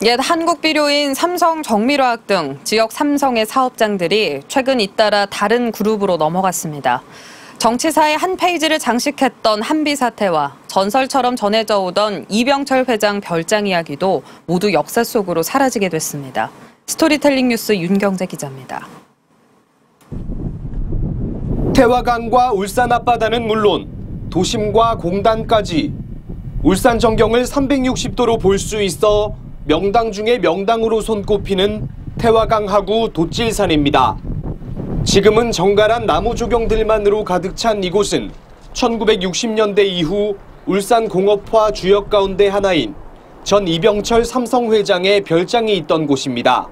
옛 한국 비료인 삼성 정밀화학 등 지역 삼성의 사업장들이 최근 잇따라 다른 그룹으로 넘어갔습니다. 정치사의 한 페이지를 장식했던 한비 사태와 전설처럼 전해져 오던 이병철 회장 별장 이야기도 모두 역사 속으로 사라지게 됐습니다. 스토리텔링 뉴스 윤경재 기자입니다. 태화강과 울산 앞바다는 물론 도심과 공단까지 울산 전경을 360도로 볼 수 있어 명당 중에 명당으로 손꼽히는 태화강 하구 돛질산입니다. 지금은 정갈한 나무 조경들만으로 가득 찬 이곳은 1960년대 이후 울산 공업화 주역 가운데 하나인 전 이병철 삼성 회장의 별장이 있던 곳입니다.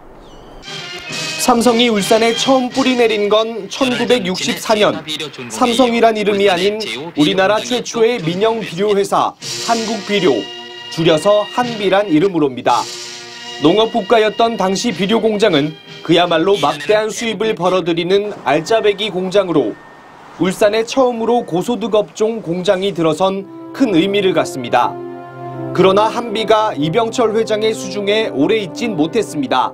삼성이 울산에 처음 뿌리 내린 건 1964년. 삼성이란 이름이 아닌 우리나라 최초의 민영 비료회사 한국비료, 줄여서 한비란 이름으로입니다. 농업국가였던 당시 비료 공장은 그야말로 막대한 수입을 벌어들이는 알짜배기 공장으로 울산에 처음으로 고소득 업종 공장이 들어선 큰 의미를 갖습니다. 그러나 한비가 이병철 회장의 수중에 오래 있진 못했습니다.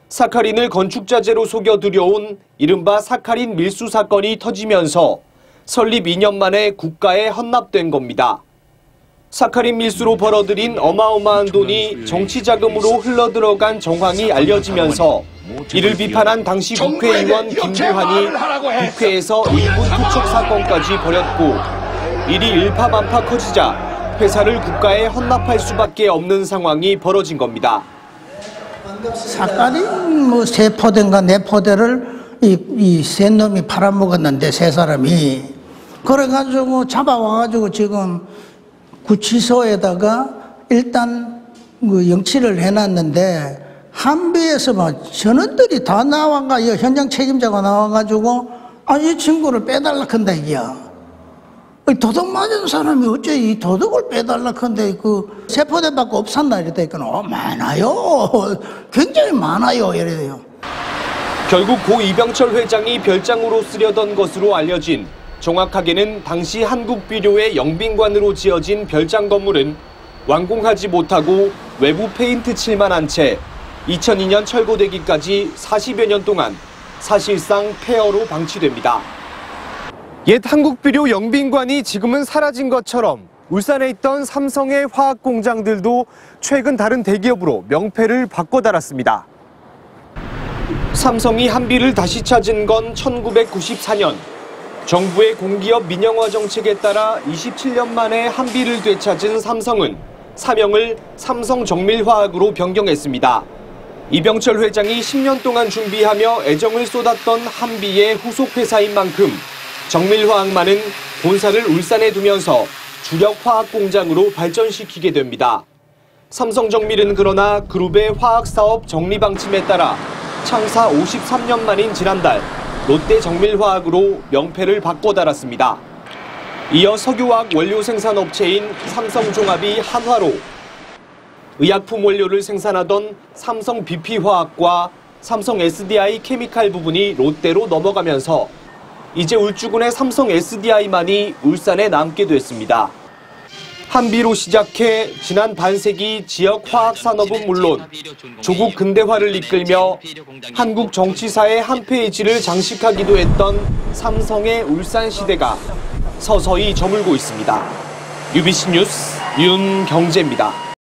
사카린을 건축자재로 속여 들여온 이른바 사카린 밀수 사건이 터지면서 설립 2년 만에 국가에 헌납된 겁니다. 사카린 밀수로 벌어들인 어마어마한 돈이 정치자금으로 흘러들어간 정황이 알려지면서 이를 비판한 당시 국회의원 김두한이 국회에서 인분 투척 사건까지 벌였고 일이 일파만파 커지자 회사를 국가에 헌납할 수밖에 없는 상황이 벌어진 겁니다. 사카린 세 포대인가 네 포대를 이 세 놈이 팔아먹었는데 세 사람이 그래가지고 잡아와가지고 지금 구치소에다가 일단 영치를 해놨는데 한비에서 막 전원들이 다 나와가 현장 책임자가 나와가지고 이 친구를 빼달라 한다 이야. 도둑 맞은 사람이 어째 이 도둑을 빼달라 한데 그 세포대밖에 없었나 이랬다니까 많아요. 굉장히 많아요 이래요. 결국 고 이병철 회장이 별장으로 쓰려던 것으로 알려진 정확하게는 당시 한국비료의 영빈관으로 지어진 별장 건물은 완공하지 못하고 외부 페인트 칠만 한 채 2002년 철거되기까지 40여 년 동안 사실상 폐허로 방치됩니다. 옛 한국비료 영빈관이 지금은 사라진 것처럼 울산에 있던 삼성의 화학 공장들도 최근 다른 대기업으로 명패를 바꿔달았습니다. 삼성이 한비를 다시 찾은 건 1994년. 정부의 공기업 민영화 정책에 따라 27년 만에 한비를 되찾은 삼성은 사명을 삼성정밀화학으로 변경했습니다. 이병철 회장이 10년 동안 준비하며 애정을 쏟았던 한비의 후속 회사인 만큼 정밀화학만은 본사를 울산에 두면서 주력 화학 공장으로 발전시키게 됩니다. 삼성정밀은 그러나 그룹의 화학사업 정리 방침에 따라 창사 53년 만인 지난달 롯데정밀화학으로 명패를 바꿔달았습니다. 이어 석유화학 원료 생산업체인 삼성종합이 한화로, 의약품 원료를 생산하던 삼성 BP화학과 삼성 SDI 케미칼 부분이 롯데로 넘어가면서 이제 울주군의 삼성 SDI만이 울산에 남게 됐습니다. 한비로 시작해 지난 반세기 지역 화학 산업은 물론 조국 근대화를 이끌며 한국 정치사의 한 페이지를 장식하기도 했던 삼성의 울산 시대가 서서히 저물고 있습니다. UBC 뉴스 윤경재입니다.